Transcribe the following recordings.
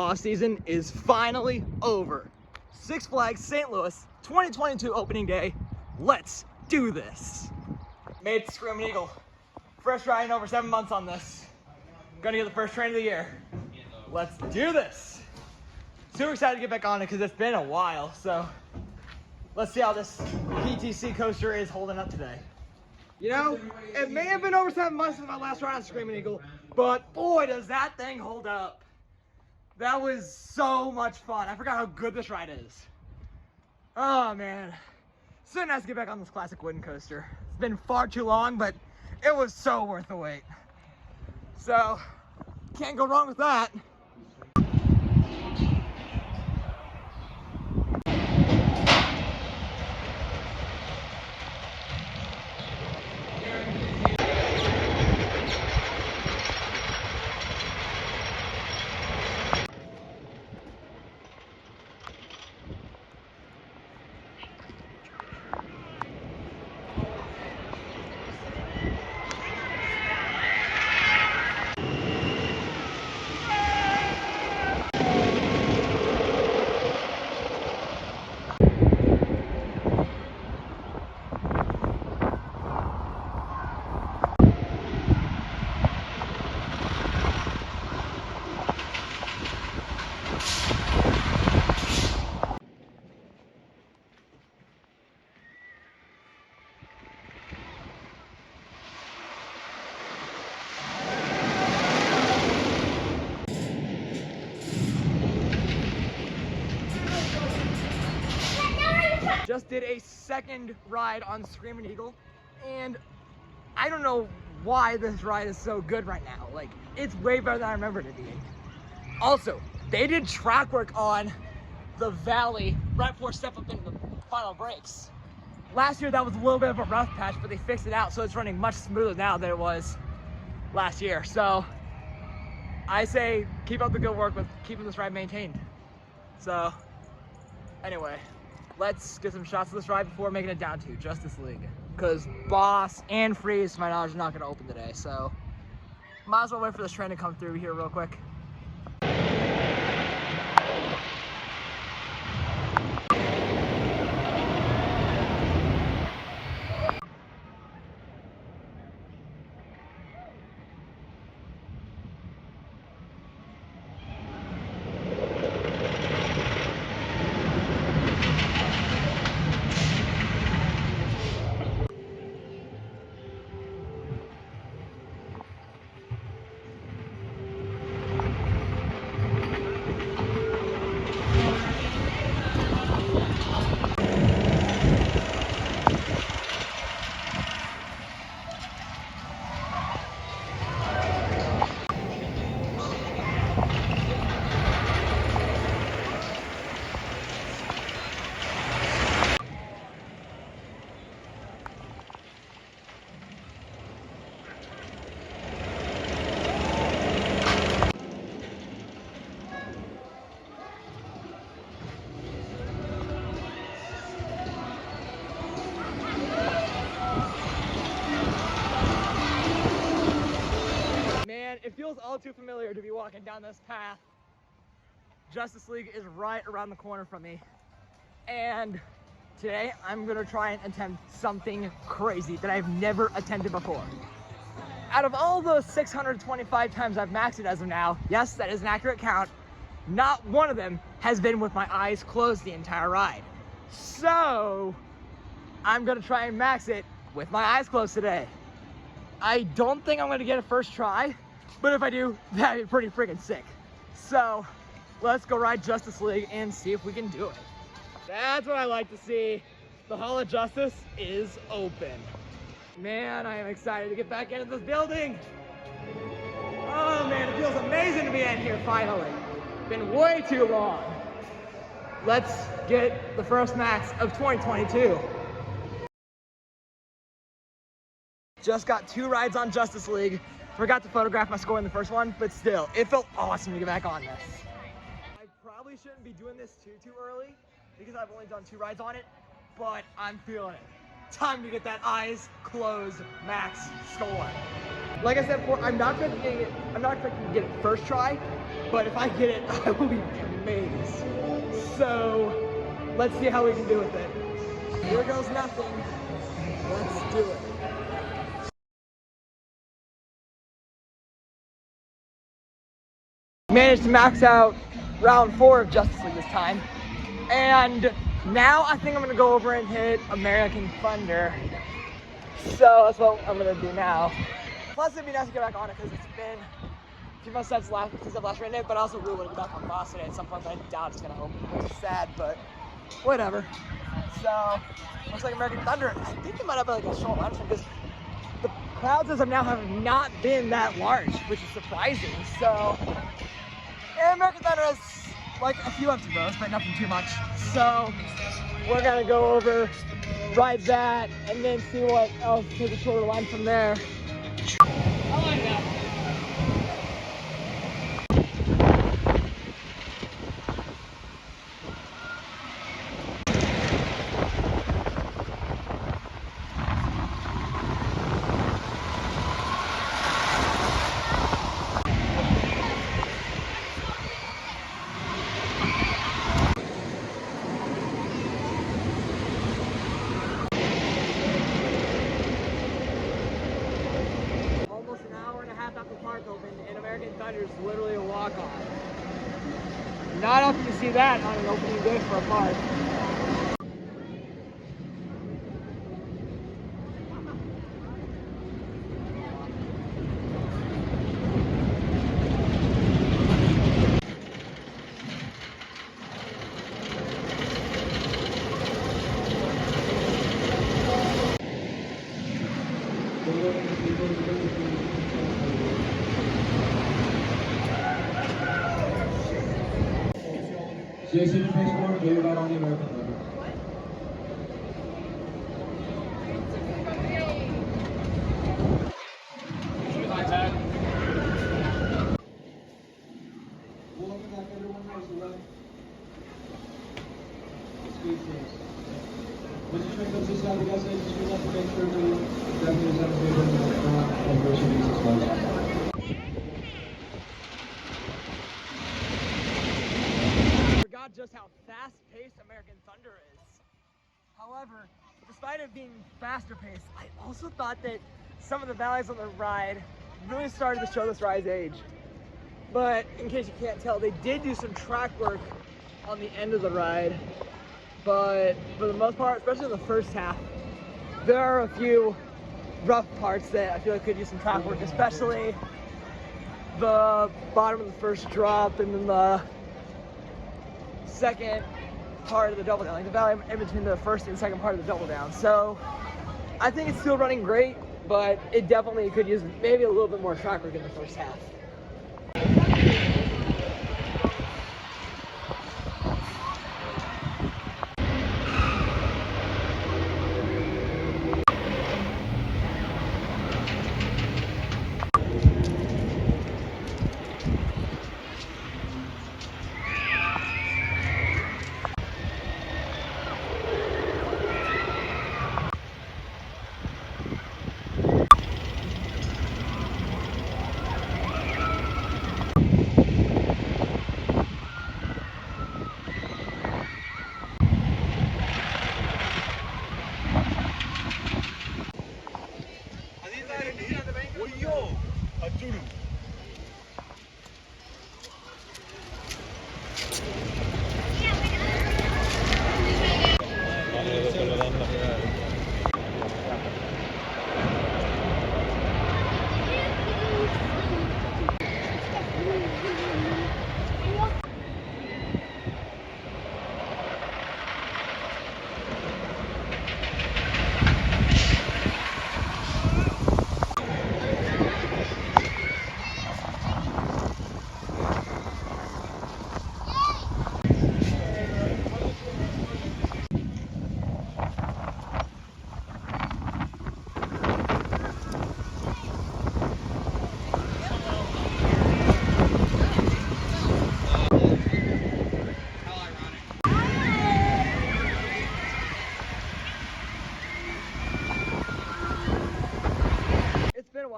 off season is finally over. Six Flags St. Louis 2022 opening day. Let's do this. Made it to Screaming Eagle. First ride in over 7 months on this. Gonna get the first train of the year. Let's do this. Super excited to get back on it because it's been a while. So let's see how this PTC coaster is holding up today. You know, it may have been over 7 months since my last ride on Screaming Eagle, but boy, does that thing hold up. That was so much fun. I forgot how good this ride is. Oh man, so nice to get back on this classic wooden coaster. It's been far too long, but it was so worth the wait. So, can't go wrong with that. Just did a second ride on Screaming Eagle, and I don't know why this ride is so good right now. Like, it's way better than I remembered it being. Also, they did track work on the valley right before step up into the final brakes. Last year that was a little bit of a rough patch, but they fixed it out, so it's running much smoother now than it was last year. So I say keep up the good work with keeping this ride maintained. So anyway, let's get some shots of this ride before making it down to Justice League. Because Boss and Freeze, to my knowledge, are not going to open today. So might as well wait for this train to come through here real quick. It feels all too familiar to be walking down this path. Justice League is right around the corner from me. And today I'm gonna try and attempt something crazy that I've never attempted before. Out of all those 625 times I've maxed it as of now, yes, that is an accurate count, not one of them has been with my eyes closed the entire ride. So I'm gonna try and max it with my eyes closed today. I don't think I'm gonna get a first try, but if I do, that'd be pretty freaking sick. So let's go ride Justice League and see if we can do it. That's what I like to see. The Hall of Justice is open. Man, I am excited to get back into this building. Oh man, it feels amazing to be in here finally. Been way too long. Let's get the first max of 2022. Just got 2 rides on Justice League. Forgot to photograph my score in the first one, but still, it felt awesome to get back on this. I probably shouldn't be doing this too early because I've only done 2 rides on it, but I'm feeling it. Time to get that eyes closed max score. Like I said before, I'm not expecting to get it first try, but if I get it, I will be amazed. So let's see how we can do with it. Here goes nothing. Let's do it. Managed to max out round 4 of Justice League this time. And now I think I'm gonna go over and hit American Thunder. So that's what I'm gonna do now. Plus it'd be nice to get back on it because it's been a few months since I've last ran it, but I also really want to get back on boss today at some point, but I doubt it's gonna open. It's sad, but whatever. So looks like American Thunder. I think it might have like a short lunch because the crowds as of now have not been that large, which is surprising. So and American Thunder has like a few ups and downs, but nothing too much. So we're gonna go over, ride that, and then see what else, take a shorter line from there. I like that. And American Thunder is literally a walk-on. Not often you see that on an opening day for a park. Jason, your pace forward, get right on the American Thunder. Welcome back, everyone. How's the run? Speed first. Once you train comes this side of the gas station, just have to make sure we definitely is unstable and not operation is exposed. Just how fast-paced American Thunder is. However, despite it being faster paced, I also thought that some of the valleys on the ride really started to show this ride's age. But in case you can't tell, they did do some track work on the end of the ride. But for the most part, especially in the first half, there are a few rough parts that I feel like could use some track work, especially the bottom of the first drop and then the second part of the double down, like the valley in between the first and second part of the double down. So I think it's still running great, but it definitely could use maybe a little bit more track work in the first half.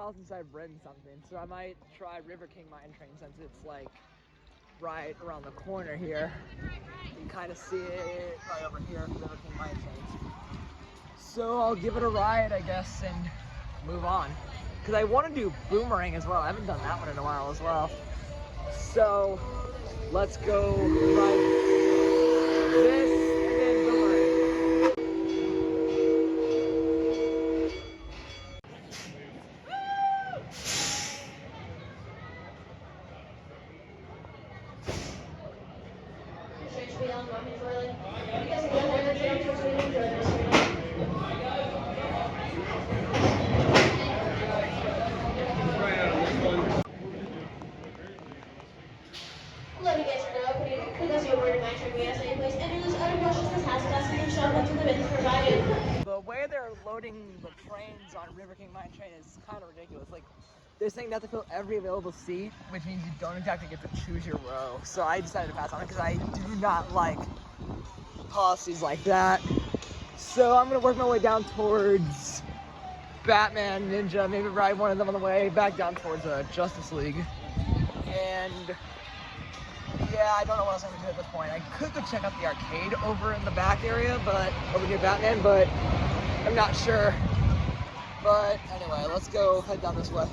while since I've ridden something, so I might try River King Mine Train since it's like right around the corner here. You can kind of see it right over here, River King Mine Trains. So I'll give it a ride, I guess, and move on. Because I want to do Boomerang as well. I haven't done that one in a while as well. So let's go ride this and then Boomerang. Hello, you guys are now opening. For those of you aboard my train, we ask that you please enter those other questions this has fastened yourself into the bins provided. The way they're loading the trains on River King Mine Train is kind of ridiculous. Like, they're saying they have to fill every available seat, which means you don't exactly get to choose your row. So I decided to pass on it because I do not like policies like that. So I'm gonna work my way down towards Batman, Ninja, maybe ride one of them on the way back down towards Justice League. And yeah, I don't know what else I'm gonna do at this point. I could go check out the arcade over in the back area, but over near Batman, but I'm not sure. But anyway, let's go head down this way.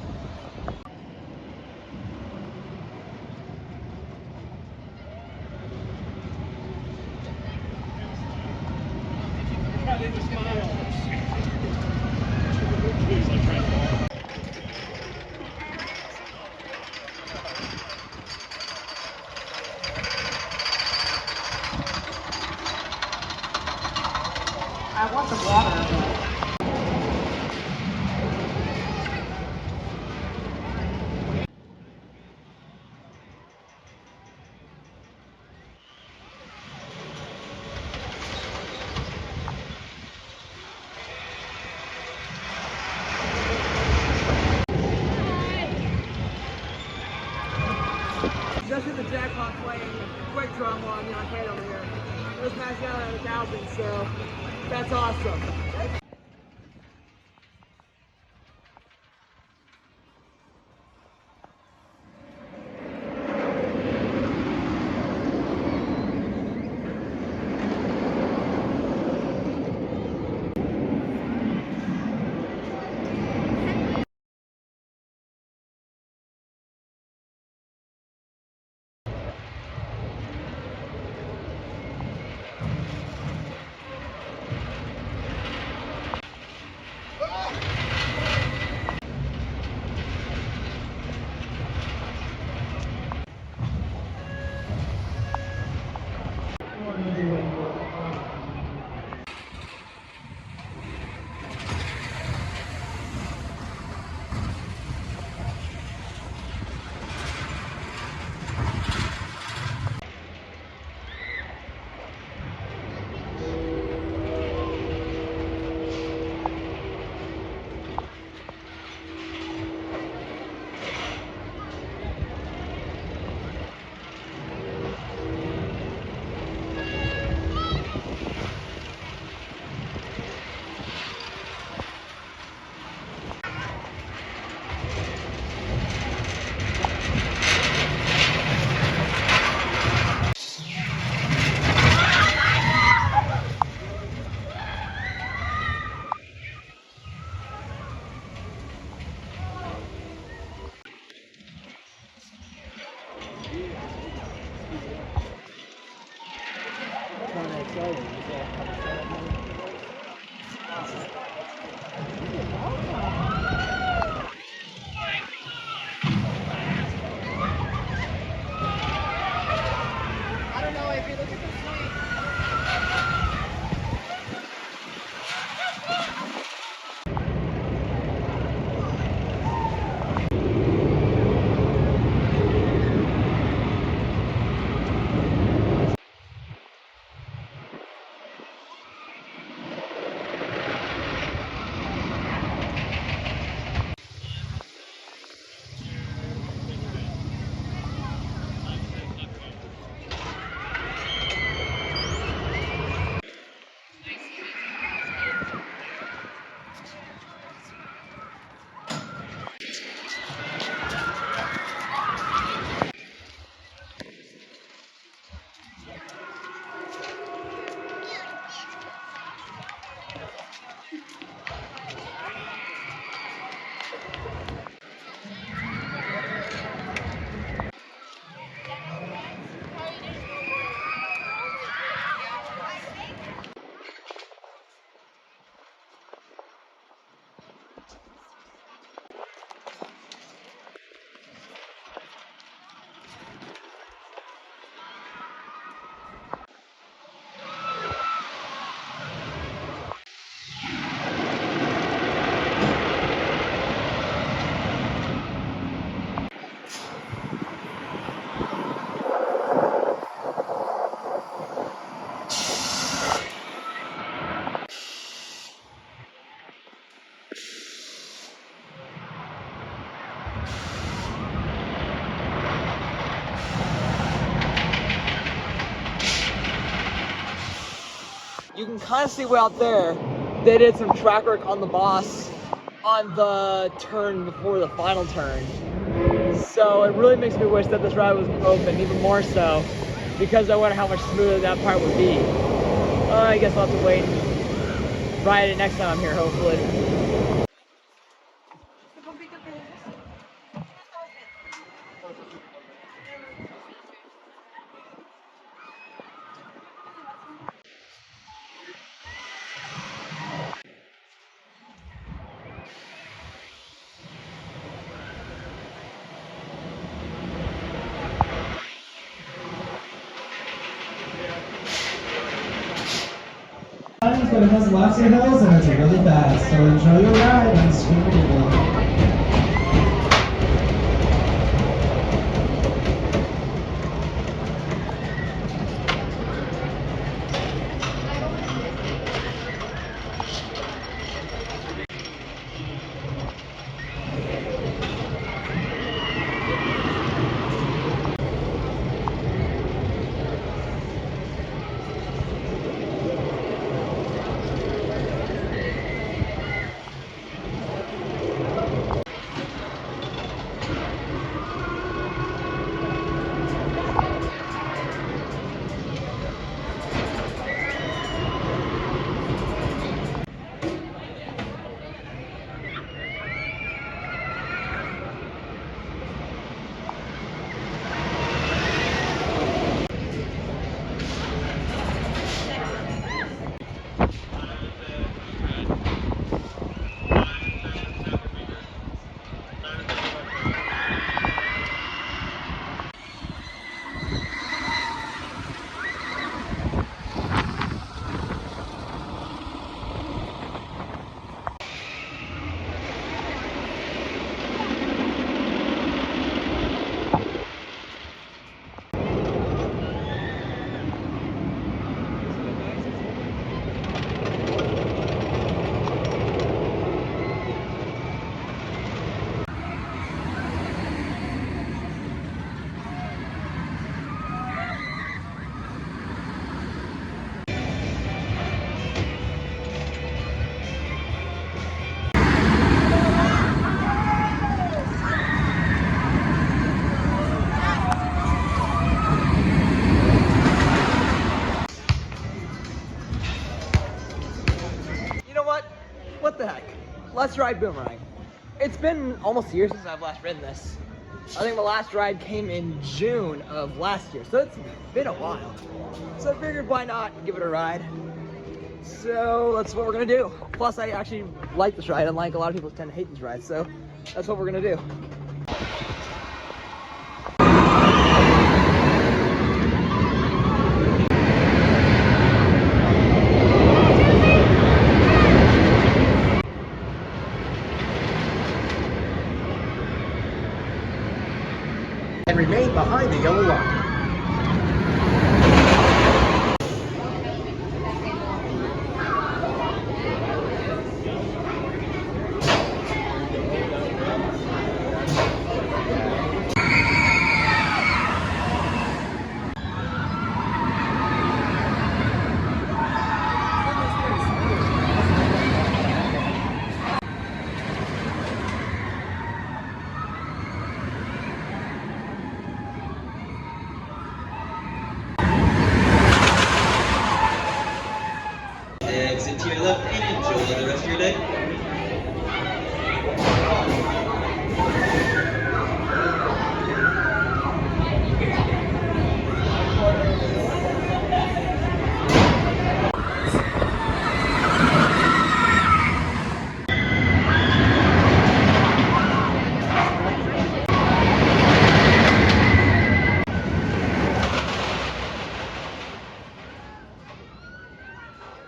I want the water. Just hit the jackpot playing quick draw on the arcade over here. It was passing out at 1,000, so that's awesome. you can kind of see way out there, they did some track work on the boss on the turn before the final turn. So it really makes me wish that this ride was open, even more so, because I wonder how much smoother that part would be. I guess I'll have to wait and ride it next time I'm here, hopefully. But it has lots of hills and it's really fast, so enjoy your ride on Super Bowl. What the heck? Let's ride Boomerang. It's been almost a year since I've last ridden this. I think the last ride came in June of last year, so it's been a while. So I figured why not give it a ride. So that's what we're gonna do. Plus I actually like this ride, unlike a lot of people tend to hate these rides, so that's what we're gonna do. And remain behind the yellow line. Exit to your left and enjoy the rest of your day.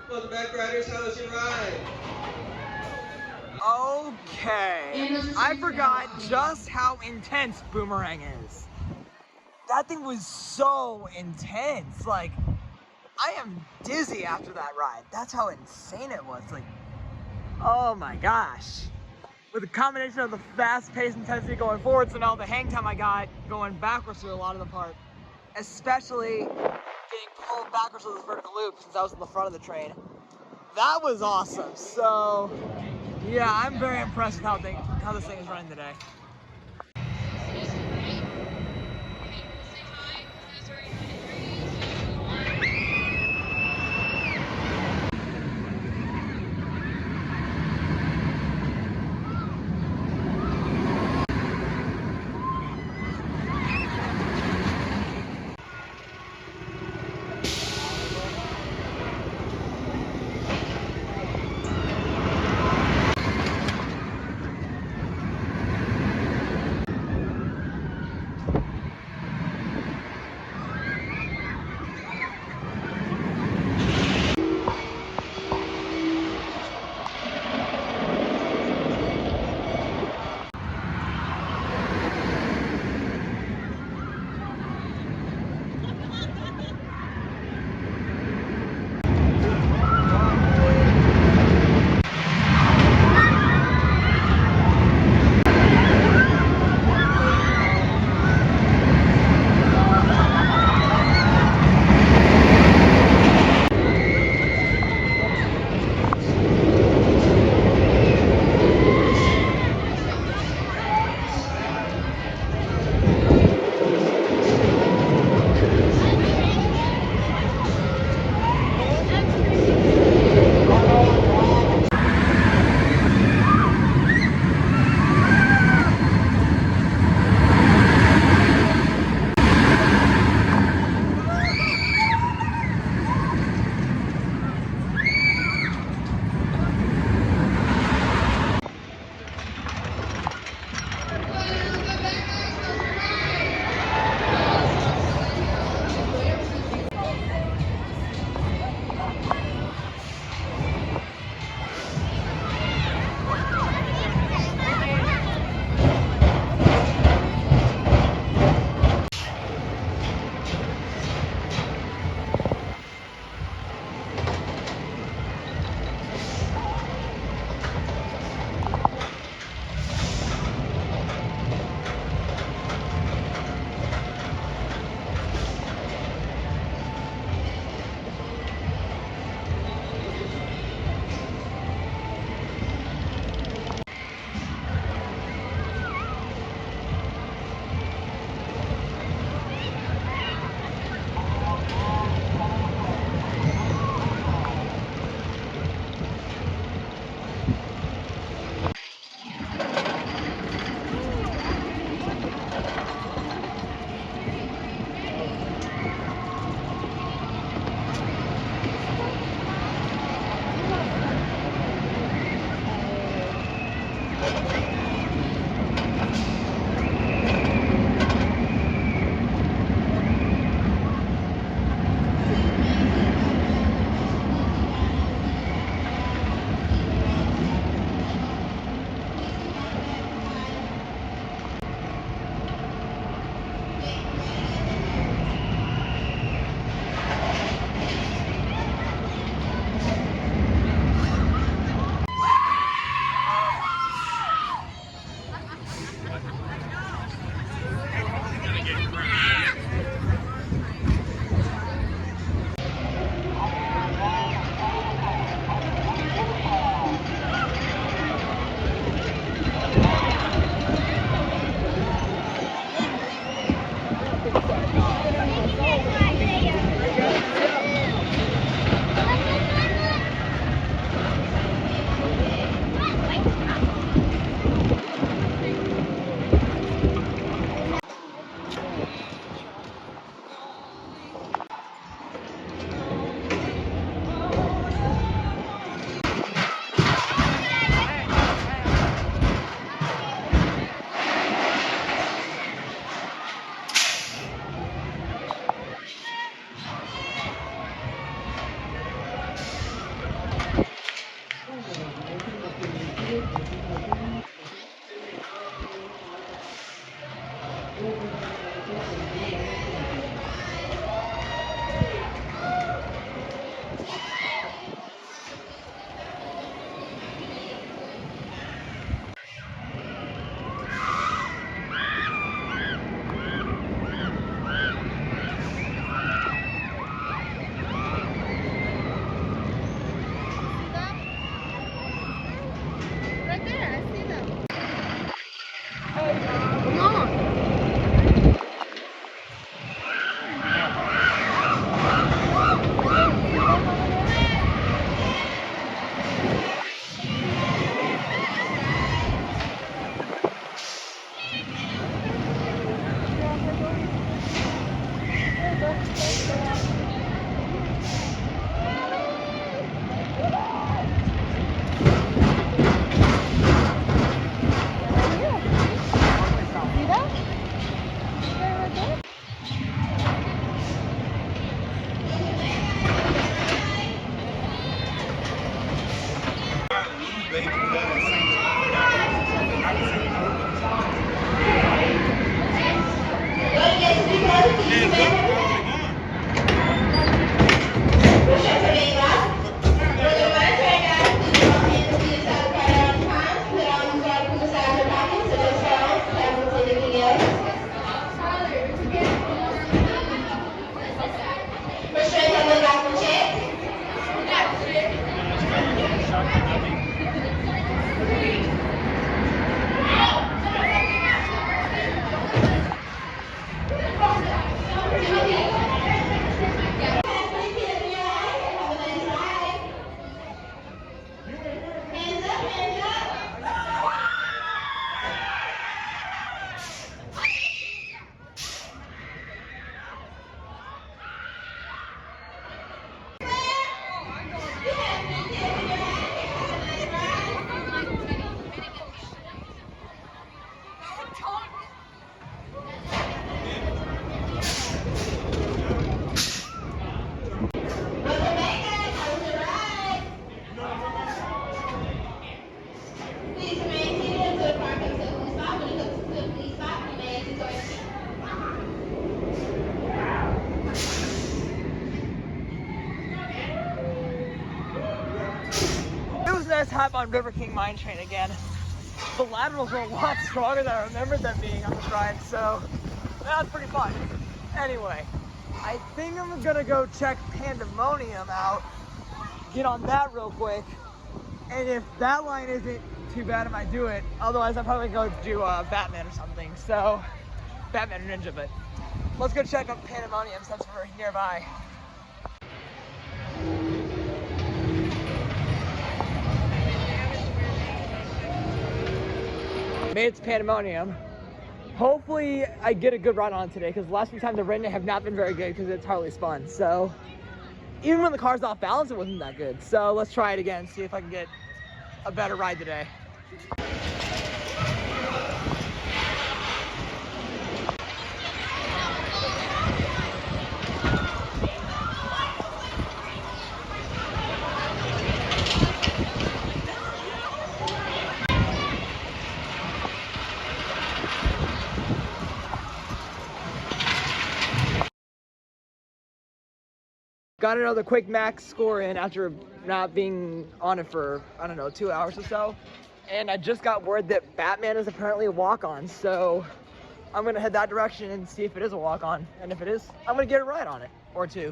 Welcome back, riders. How was your ride? Okay, I forgot just how intense Boomerang is. That thing was so intense. Like, I am dizzy after that ride. That's how insane it was. Like, oh my gosh. With the combination of the fast-paced intensity going forwards and all the hang time I got going backwards through a lot of the part, especially getting pulled backwards with this vertical loop since I was in the front of the train. That was awesome. So, yeah, I'm very impressed with how this thing is running today. It was nice to hop on River King Mine Train again. The laterals were a lot stronger than I remembered them being on this ride, so that's pretty fun. Anyway, I think I'm gonna go check Pandemonium out, get on that real quick, and if that line isn't too bad, I might do it. Otherwise, I'll probably go do Batman or something. So, Batman or Ninja, but let's go check out Pandemonium since we're nearby. Made it to Pandemonium. Hopefully I get a good run on today because the last few times I've ridden it have not been very good because it's hardly spun. So even when the car's off balance, it wasn't that good. So let's try it again, see if I can get a better ride today. Got another quick max score in after not being on it for, I don't know, 2 hours or so. And I just got word that Batman is apparently a walk-on. So I'm gonna head that direction and see if it is a walk-on. And if it is, I'm gonna get a ride on it, or two.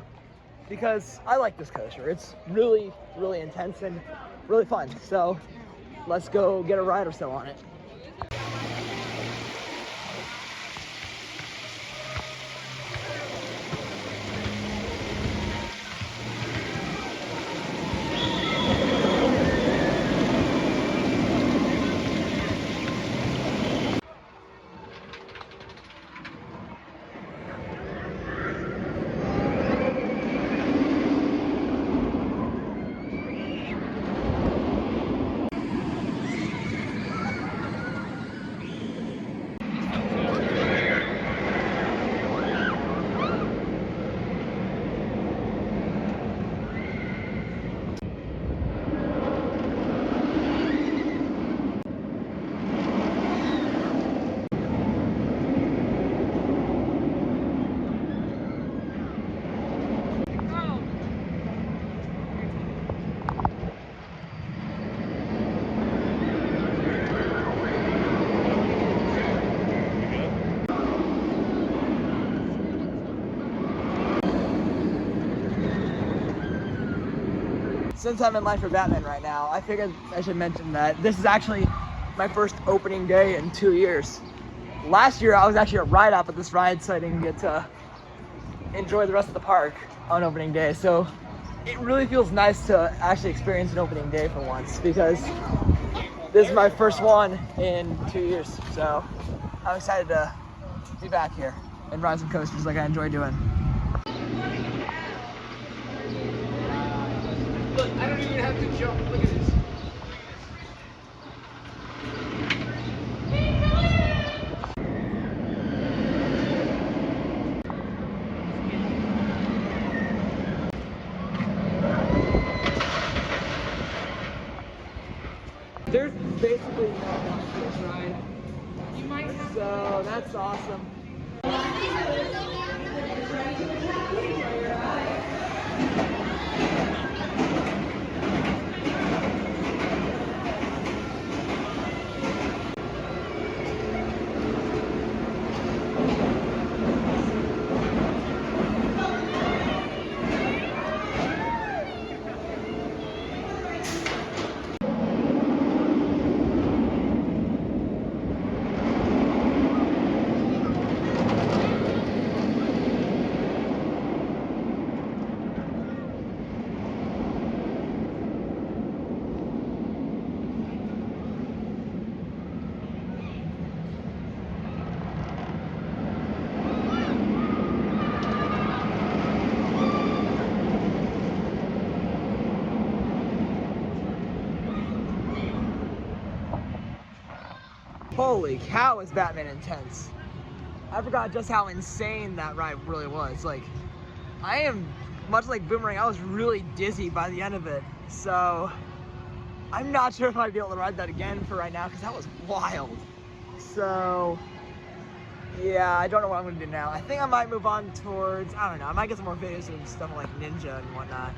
Because I like this coaster. It's really, really intense and really fun. So let's go get a ride or so on it. Since I'm in line for Batman right now, I figured I should mention that this is actually my first opening day in 2 years. Last year I was actually a ride up at this ride, so I didn't get to enjoy the rest of the park on opening day. So it really feels nice to actually experience an opening day for once, because this is my first one in 2 years. So I'm excited to be back here and ride some coasters like I enjoy doing. Look, I don't even have to jump. Look at this. There's basically no one to this ride. You might have. So that's awesome. Holy cow, is Batman intense. I forgot just how insane that ride really was. Like, I am, much like Boomerang, I was really dizzy by the end of it. So, I'm not sure if I'd be able to ride that again for right now, because that was wild. So, yeah, I don't know what I'm gonna do now. I think I might move on towards, I don't know, I might get some more videos and stuff like Ninja and whatnot.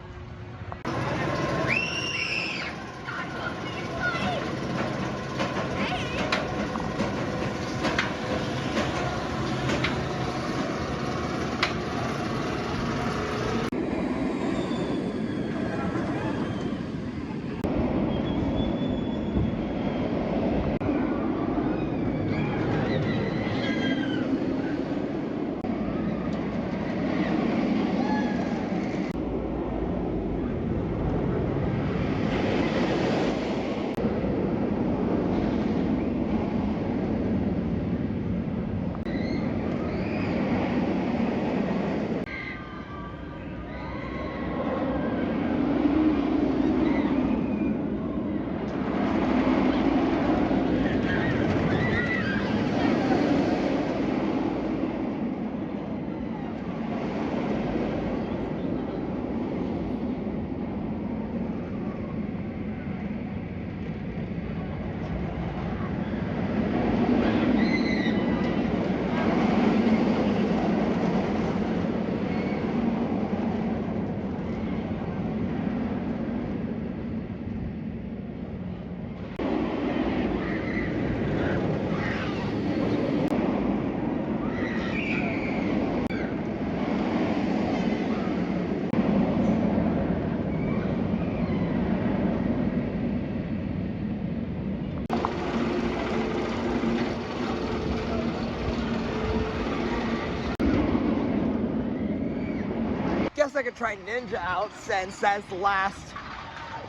Guess I could try Ninja out since that's the last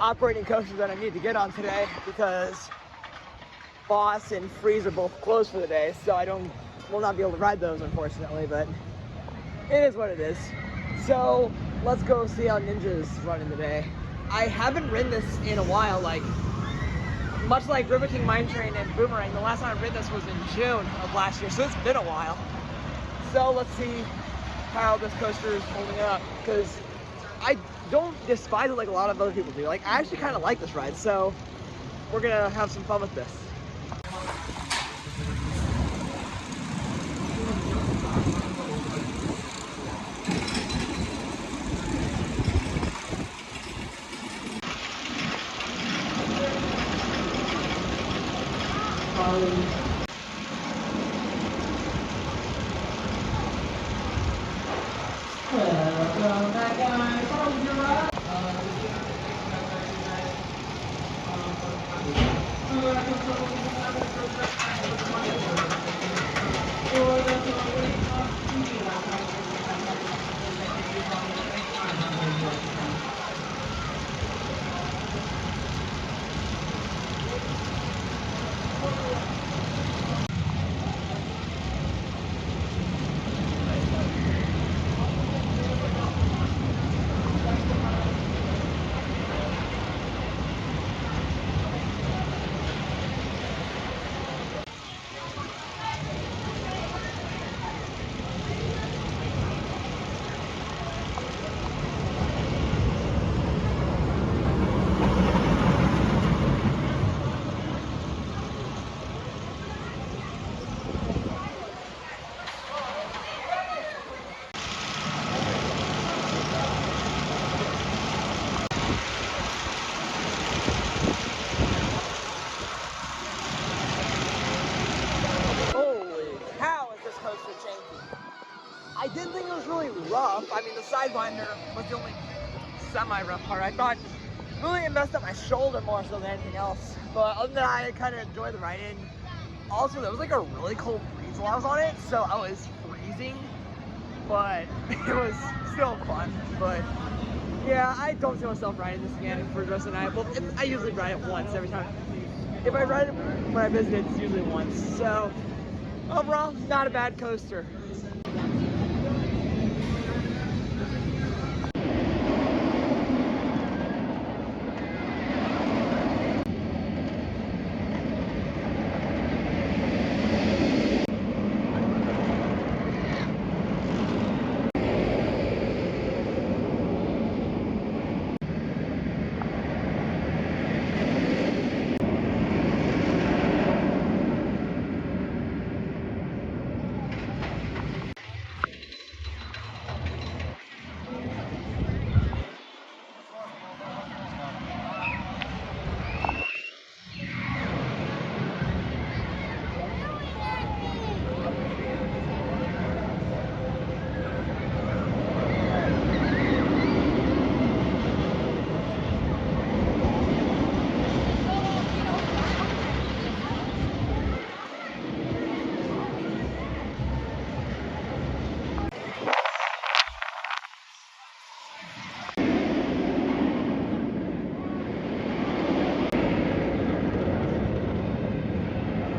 operating coaster that I need to get on today, because Boss and Freeze are both closed for the day, so will not be able to ride those, unfortunately, but it is what it is. So let's go see how Ninja's running today. I haven't ridden this in a while, like much like River King Mine Train and Boomerang. The last time I ridden this was in June of last year, so it's been a while. So let's see how this coaster is holding up, because I don't despise it like a lot of other people do. Like, I actually kind of like this ride, so we're gonna have some fun with this. sidewinder was the only semi-rough part. I thought really it messed up my shoulder more so than anything else. But other than that, I kind of enjoyed the ride-in. Also, there was like a really cold breeze while I was on it, so I was freezing. But it was still fun. But yeah, I don't see myself riding this again for the rest of the night. Well, I usually ride it once every time. If I ride it when I visit, it's usually once. So overall, not a bad coaster.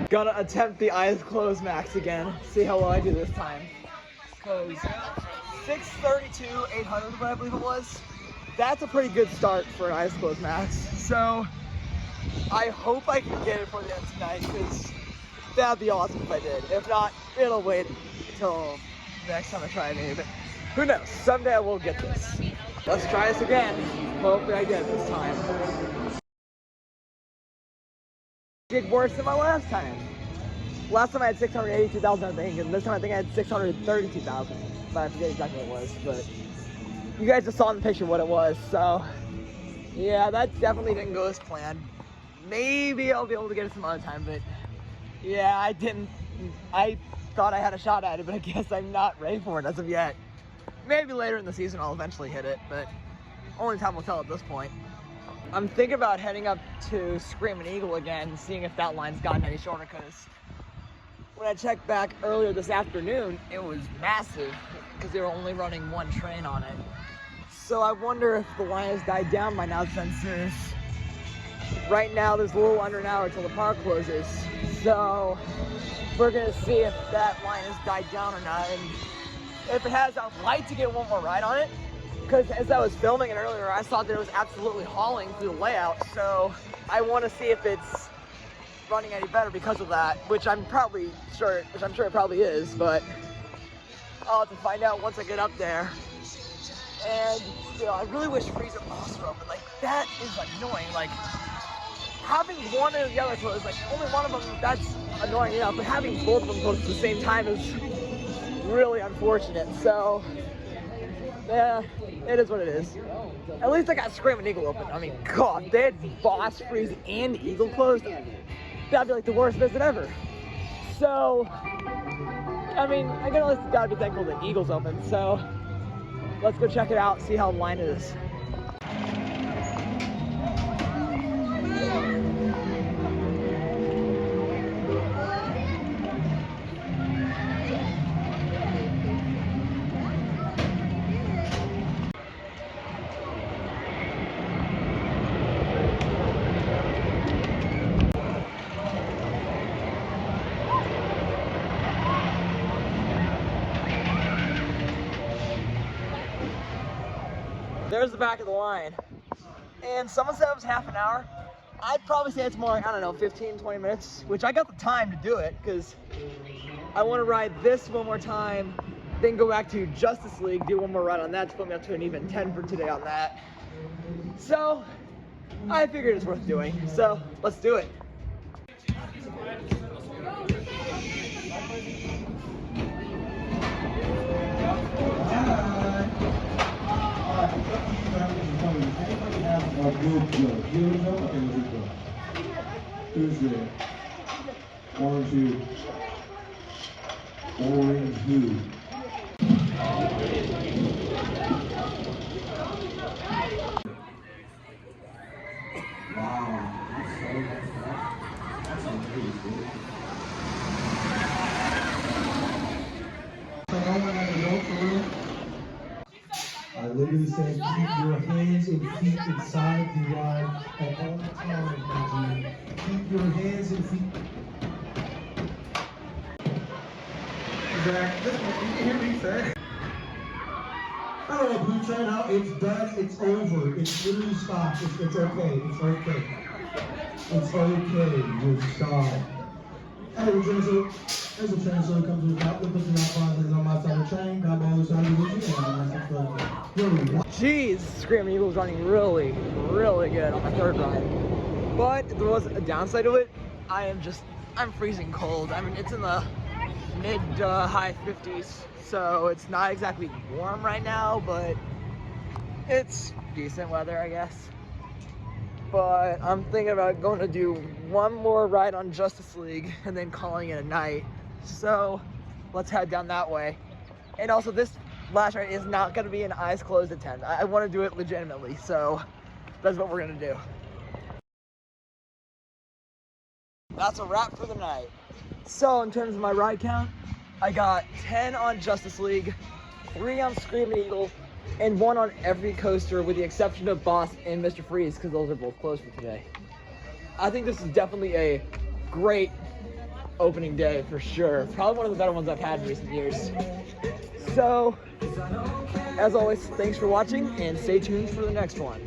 Gonna attempt the eyes closed max again. See how well I do this time. Cause 632, 800, what I believe it was. That's a pretty good start for an eyes closed max. So I hope I can get it for the end tonight, because that'd be awesome if I did. If not, it'll wait until next time I try it maybe. But who knows? Someday I will get this. Let's try this again. Hopefully I get it this time. Did worse than my last time. Last time I had 682,000, I think, and this time I think I had 632,000. But I forget exactly what it was. But you guys just saw in the picture what it was. So yeah, that definitely didn't go as planned. Maybe I'll be able to get it some other time, but yeah, I didn't. I thought I had a shot at it, but I guess I'm not ready for it as of yet. Maybe later in the season I'll eventually hit it, but only time will tell at this point. I'm thinking about heading up to Screaming Eagle again, seeing if that line's gotten any shorter, because when I checked back earlier this afternoon, it was massive, because they were only running one train on it. So I wonder if the line has died down by now, since right now there's a little under an hour till the park closes. So we're gonna see if that line has died down or not, and if it has, I'd like to get one more ride on it. Because as I was filming it earlier, I saw that it was absolutely hauling through the layout, so I want to see if it's running any better because of that, which I'm sure it probably is, but I'll have to find out once I get up there. And you know, I really wish Freezer Moss were open. Like, that is annoying. Like, having one or the other closed, like only one of them, that's annoying enough, but having both of them closed at the same time is really unfortunate. So yeah, it is what it is. At least I got Screaming Eagle open. I mean, God, they had Boss, Freeze, and Eagle closed. That'd be like the worst visit ever. So, I mean, I gotta be thankful that Eagle's open. So, let's go check it out, see how the line is. There's the back of the line. And someone said it was half an hour. I'd probably say it's more like, I don't know, 15, 20 minutes, which I got the time to do it because I want to ride this one more time, then go back to Justice League, do one more ride on that to put me up to an even 10 for today on that. So I figured it's worth doing. So let's do it. Who's there? Orange who? Orange who? I literally said keep your hands and feet inside the ride at all times, my G. Keep your hands and feet. Zach, listen, you can hear me say. I don't know, Blue Train out. It's done. It's over. It's literally stopped. It's okay. It's okay. It's okay. You stop. Hey, we're trying to. There's a train so it comes with that. Look at the process on my side of the train. Got all the side of the Jeez, Screaming Eagle was running really, really good on my third ride. But there was a downside to it. I'm freezing cold. I mean, it's in the mid high 50s, so it's not exactly warm right now, but it's decent weather, I guess. But I'm thinking about going to do one more ride on Justice League and then calling it a night. So let's head down that way. And also, this last ride is not going to be an eyes closed attempt. I want to do it legitimately, so that's what we're going to do. That's a wrap for the night. So in terms of my ride count, I got 10 on Justice League, 3 on Screaming Eagle, and 1 on every coaster with the exception of Boss and Mr. Freeze, because those are both closed for today. I think this is definitely a great opening day for sure. Probably one of the better ones I've had in recent years. So, as always, thanks for watching and stay tuned for the next one.